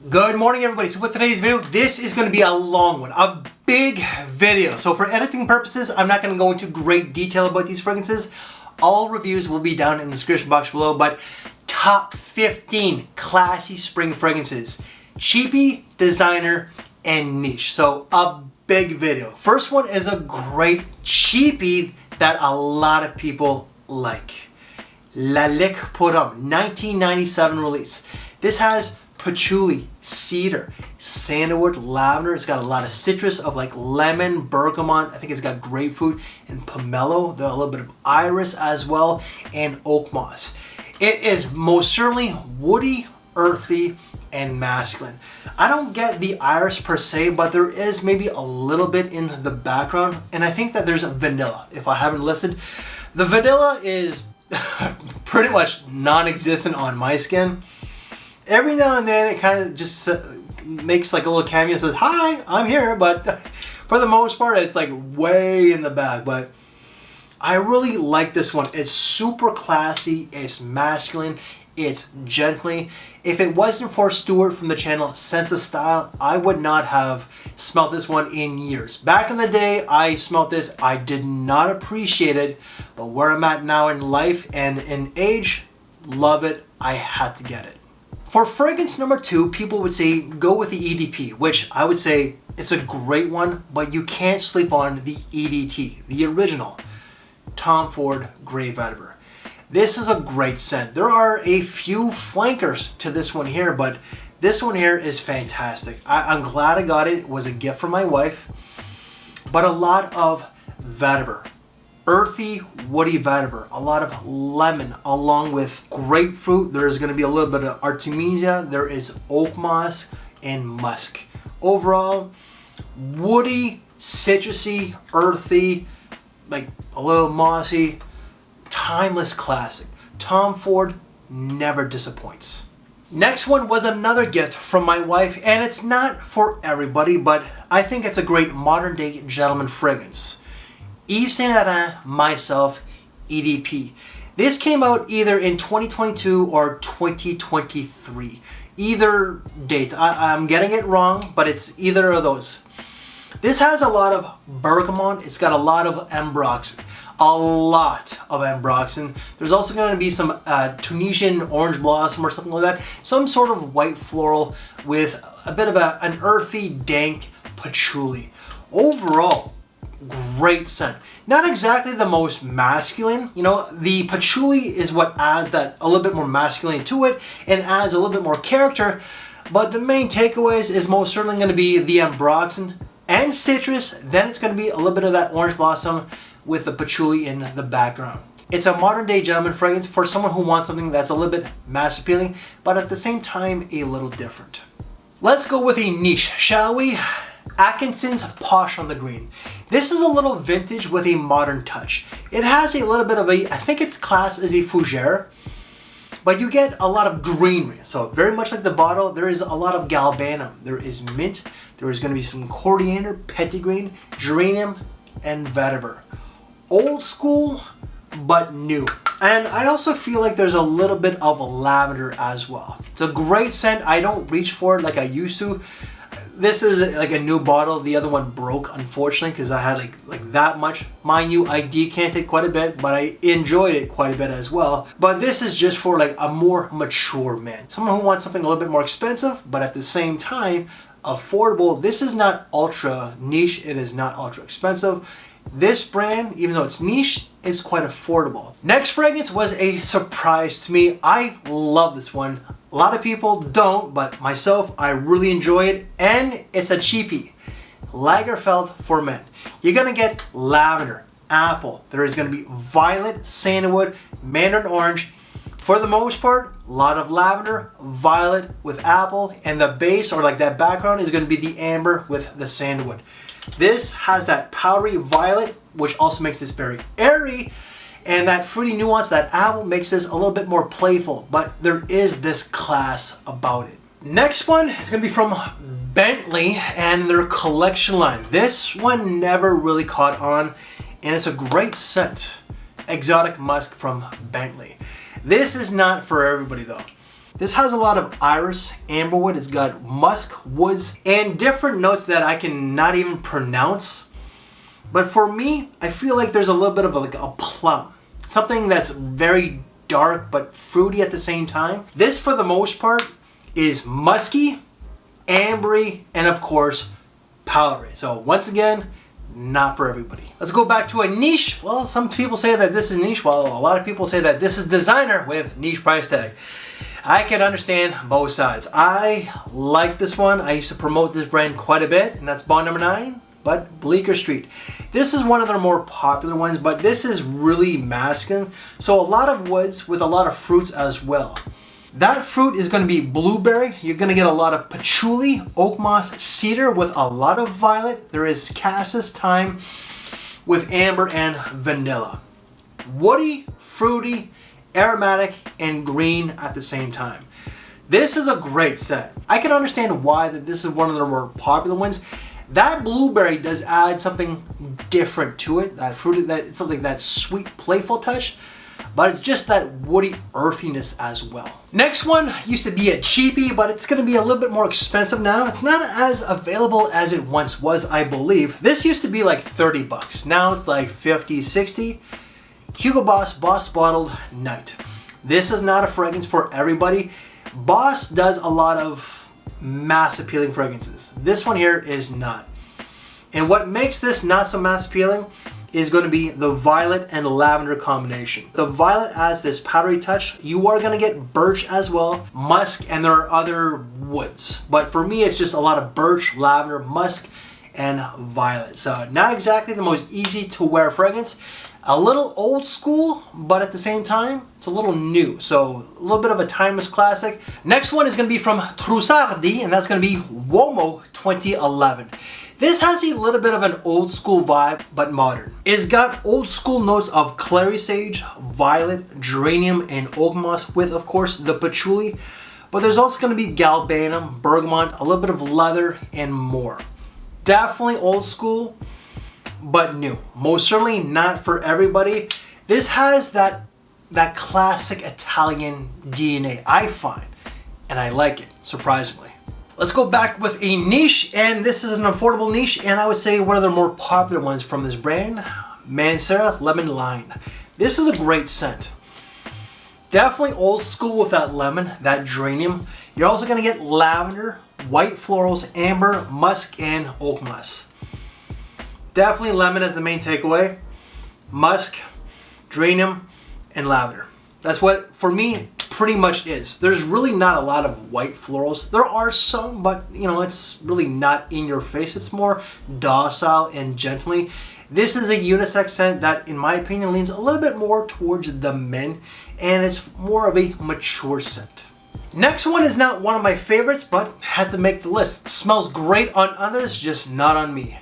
Good morning, everybody. So with today's video, this is going to be a long one, a big video. So for editing purposes, I'm not going to go into great detail about these fragrances. All reviews will be down in the description box below, but top 15 classy spring fragrances. Cheapy, designer, and niche. So a big video. First one is a great cheapy that a lot of people like. Lalique Pour Homme, 1997 release. This has patchouli, cedar, sandalwood, lavender. It's got a lot of citrus of like lemon, bergamot. I think it's got grapefruit and pomelo. There's a little bit of iris as well, and oak moss. It is most certainly woody, earthy, and masculine. I don't get the iris per se, but there is maybe a little bit in the background, and I think that there's a vanilla, if I haven't listed. The vanilla is pretty much non-existent on my skin. Every now and then it kind of just makes like a little cameo and says, "Hi, I'm here," but for the most part it's like way in the back. But I really like this one. It's super classy, it's masculine, it's gently. If it wasn't for Stuart from the channel Sense of Style, I would not have smelled this one in years. Back in the day, I smelled this. I did not appreciate it, but where I'm at now in life and in age, love it. I had to get it. For fragrance number 2, people would say go with the EDP, which I would say it's a great one, but you can't sleep on the EDT, the original Tom Ford Grey Vetiver. This is a great scent. There are a few flankers to this one here, but this one here is fantastic. I'm glad I got it. It was a gift from my wife, but a lot of vetiver. Earthy, woody vetiver, a lot of lemon along with grapefruit. There is going to be a little bit of artemisia. There is oak moss and musk. Overall, woody, citrusy, earthy, like a little mossy, timeless classic. Tom Ford never disappoints. Next one was another gift from my wife, and it's not for everybody, but I think it's a great modern day gentleman fragrance. Yves Saint Laurent Myself EDP. This came out either in 2022 or 2023. Either date. I'm getting it wrong, but it's either of those. This has a lot of bergamot. It's got a lot of ambroxan. A lot of ambroxan. There's also going to be some Tunisian orange blossom or something like that. Some sort of white floral with a bit of an earthy, dank patchouli. Overall, great scent. Not exactly the most masculine. You know, the patchouli is what adds that a little bit more masculine to it and adds a little bit more character. But the main takeaways is most certainly going to be the ambroxan and citrus. Then it's going to be a little bit of that orange blossom with the patchouli in the background. It's a modern day gentleman fragrance for someone who wants something that's a little bit mass appealing, but at the same time a little different. Let's go with a niche, shall we? Atkinson's Posh on the Green. This is a little vintage with a modern touch. It has a little bit of a, I think it's classed as a fougere, but you get a lot of greenery. So very much like the bottle, there is a lot of galbanum. There is mint, there is going to be some coriander, petitgreen, geranium, and vetiver. Old school, but new. And I also feel like there's a little bit of lavender as well. It's a great scent. I don't reach for it like I used to. This is like a new bottle. The other one broke, unfortunately, because I had like that much. Mind you, I decanted quite a bit, but I enjoyed it quite a bit as well. But this is just for like a more mature man. Someone who wants something a little bit more expensive, but at the same time, affordable. This is not ultra niche. It is not ultra expensive. This brand, even though it's niche, is quite affordable. Next fragrance was a surprise to me. I love this one. A lot of people don't, but myself, I really enjoy it, and it's a cheapie. Lagerfeld for Men. You're gonna get lavender, apple. There is gonna be violet, sandalwood, mandarin orange. For the most part, a lot of lavender, violet with apple, and the base or like that background is gonna be the amber with the sandalwood. This has that powdery violet, which also makes this very airy, and that fruity nuance, that apple, makes this a little bit more playful, but there is this class about it. Next one is going to be from Bentley and their collection line. This one never really caught on, and it's a great scent. Exotic Musk from Bentley. This is not for everybody though. This has a lot of iris, amberwood, it's got musk, woods, and different notes that I cannot even pronounce. But for me, I feel like there's a little bit of like a plum. Something that's very dark but fruity at the same time. This, for the most part, is musky, ambery, and of course, powdery. So once again, not for everybody. Let's go back to a niche. Well, some people say that this is niche, while a lot of people say that this is designer with niche price tag. I can understand both sides. I like this one. I used to promote this brand quite a bit, and that's Bond Number 9, but Bleecker Street. This is one of their more popular ones, but this is really masculine. So a lot of woods with a lot of fruits as well. That fruit is going to be blueberry. You're going to get a lot of patchouli, oak moss, cedar with a lot of violet. There is cassis, thyme with amber and vanilla. Woody, fruity, aromatic, and green at the same time. This is a great scent. I can understand why that this is one of the more popular ones. That blueberry does add something different to it. That fruity, that something that sweet, playful touch. But it's just that woody earthiness as well. Next one used to be a cheapie, but it's going to be a little bit more expensive now. It's not as available as it once was, I believe. This used to be like 30 bucks. Now it's like 50, 60. Hugo Boss Boss Bottled Night. This is not a fragrance for everybody. Boss does a lot of mass appealing fragrances. This one here is not. And what makes this not so mass appealing is going to be the violet and lavender combination. The violet adds this powdery touch. You are going to get birch as well, musk, and there are other woods. But for me, it's just a lot of birch, lavender, musk, and violet. So not exactly the most easy to wear fragrance. A little old school, but at the same time, it's a little new. So a little bit of a timeless classic. Next one is going to be from Trussardi, and that's going to be Uomo 2011. This has a little bit of an old school vibe, but modern. It's got old school notes of clary sage, violet, geranium, and oak moss with, of course, the patchouli. But there's also going to be galbanum, bergamot, a little bit of leather, and more. Definitely old school, but new. Most certainly not for everybody. This has that classic Italian DNA, I find, and I like it, surprisingly. Let's go back with a niche, and this is an affordable niche, and I would say one of the more popular ones from this brand, Mancera Lemon Lime. This is a great scent. Definitely old school with that lemon, that geranium. You're also going to get lavender, white florals, amber, musk, and oak moss. Definitely lemon as the main takeaway. Musk, geranium, and lavender. That's what, for me, pretty much is. There's really not a lot of white florals. There are some, but you know, it's really not in your face. It's more docile and gently. This is a unisex scent that, in my opinion, leans a little bit more towards the men, and it's more of a mature scent. Next one is not one of my favorites, but had to make the list. It smells great on others, just not on me.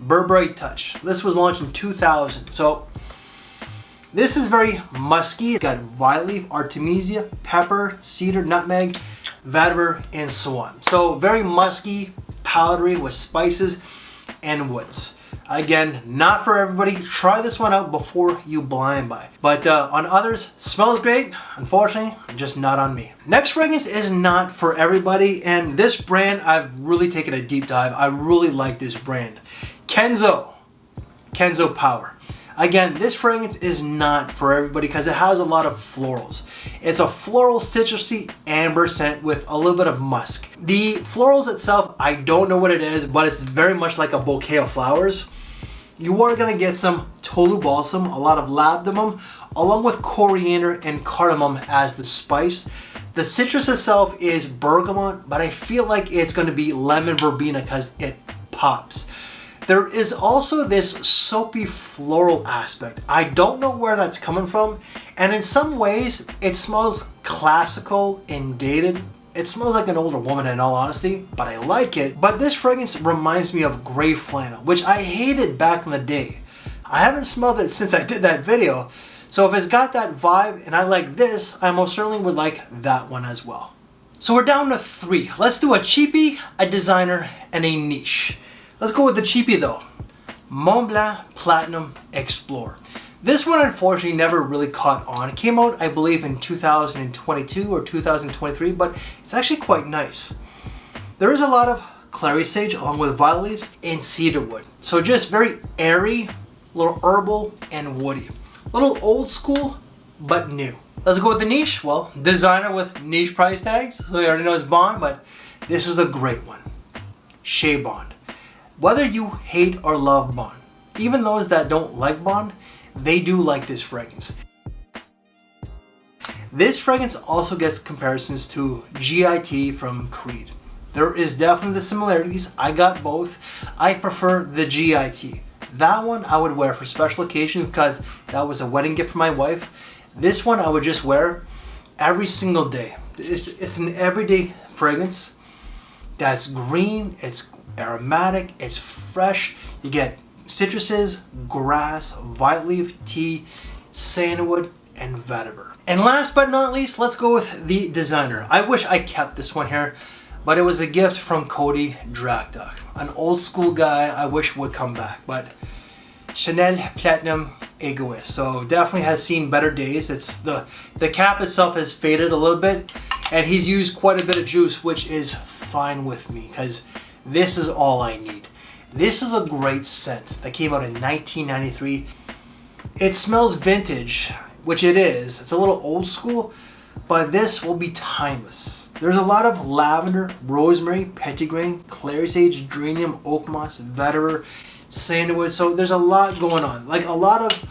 Burberry Touch. This was launched in 2000. So this is very musky. It's got violet leaf, artemisia, pepper, cedar, nutmeg, vetiver, and so on. So very musky, powdery with spices and woods. Again, not for everybody. Try this one out before you blind buy. But on others, smells great. Unfortunately, just not on me. Next fragrance is not for everybody, and this brand I've really taken a deep dive. I really like this brand. Kenzo Power. Again, this fragrance is not for everybody because it has a lot of florals. It's a floral citrusy amber scent with a little bit of musk. The florals itself, I don't know what it is, but it's very much like a bouquet of flowers. You are going to get some tolu balsam, a lot of labdanum, along with coriander and cardamom as the spice. The citrus itself is bergamot, but I feel like it's going to be lemon verbena because it pops. There is also this soapy floral aspect. I don't know where that's coming from, and in some ways it smells classical and dated. It smells like an older woman in all honesty, but I like it. But this fragrance reminds me of gray flannel, which I hated back in the day. I haven't smelled it since I did that video, so if it's got that vibe and I like this, I most certainly would like that one as well. So we're down to 3. Let's do a cheapie, a designer, and a niche. Let's go with the cheapie though. Montblanc Platinum Explorer. This one unfortunately never really caught on. It came out, I believe, in 2022 or 2023, but it's actually quite nice. There is a lot of clary sage along with violet leaves and cedarwood. So just very airy, a little herbal and woody. A little old school, but new. Let's go with the niche. Well, designer with niche price tags. So you already know it's Bond, but this is a great one. Shea Bond. Whether you hate or love Bond, even those that don't like Bond, they do like this fragrance. This fragrance also gets comparisons to GIT from Creed. There is definitely the similarities. I got both. I prefer the GIT. That one I would wear for special occasions because that was a wedding gift for my wife. This one I would just wear every single day. It's an everyday fragrance that's green, it's aromatic, it's fresh. You get citruses, grass, violet leaf, tea, sandalwood, and vetiver. And last but not least, let's go with the designer. I wish I kept this one here, but it was a gift from Cody Drakduk. An old school guy I wish would come back, but Chanel Platinum Egoist. So definitely has seen better days. It's the cap itself has faded a little bit, and he's used quite a bit of juice, which is fine with me because this is all I need. This is a great scent that came out in 1993. It smells vintage, which it is. It's a little old school, but this will be timeless. There's a lot of lavender, rosemary, petitgrain, clary sage, geranium, oak moss, vetiver, sandalwood. So there's a lot going on, like a lot of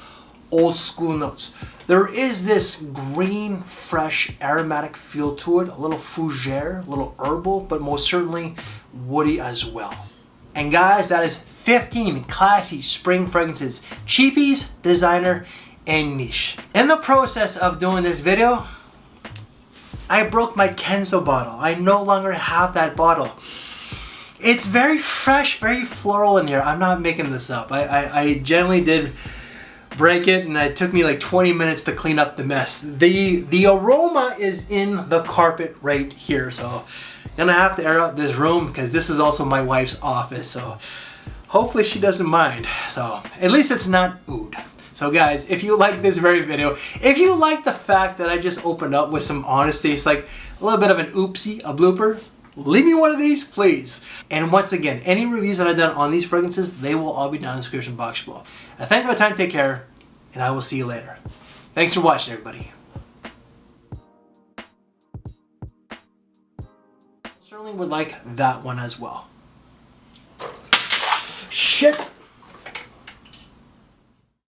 old school notes. There is this green, fresh, aromatic feel to it, a little fougere, a little herbal, but most certainly woody as well. And guys, that is 15 classy spring fragrances, cheapies, designer, and niche. In the process of doing this video, I broke my Kenzo bottle. I no longer have that bottle. It's very fresh, very floral in here. I'm not making this up. I generally did break it, and it took me like 20 minutes to clean up the mess. The aroma is in the carpet right here, so I'm gonna have to air out this room because this is also my wife's office, so hopefully she doesn't mind. So at least it's not oud. So guys, if you like this very video, if you like the fact that I just opened up with some honesty, it's like a little bit of an oopsie, a blooper, leave me one of these, please. And once again, any reviews that I've done on these fragrances, they will all be down in the description box below. Thank you for the time, take care, and I will see you later. Thanks for watching, everybody. Certainly would like that one as well. Shit.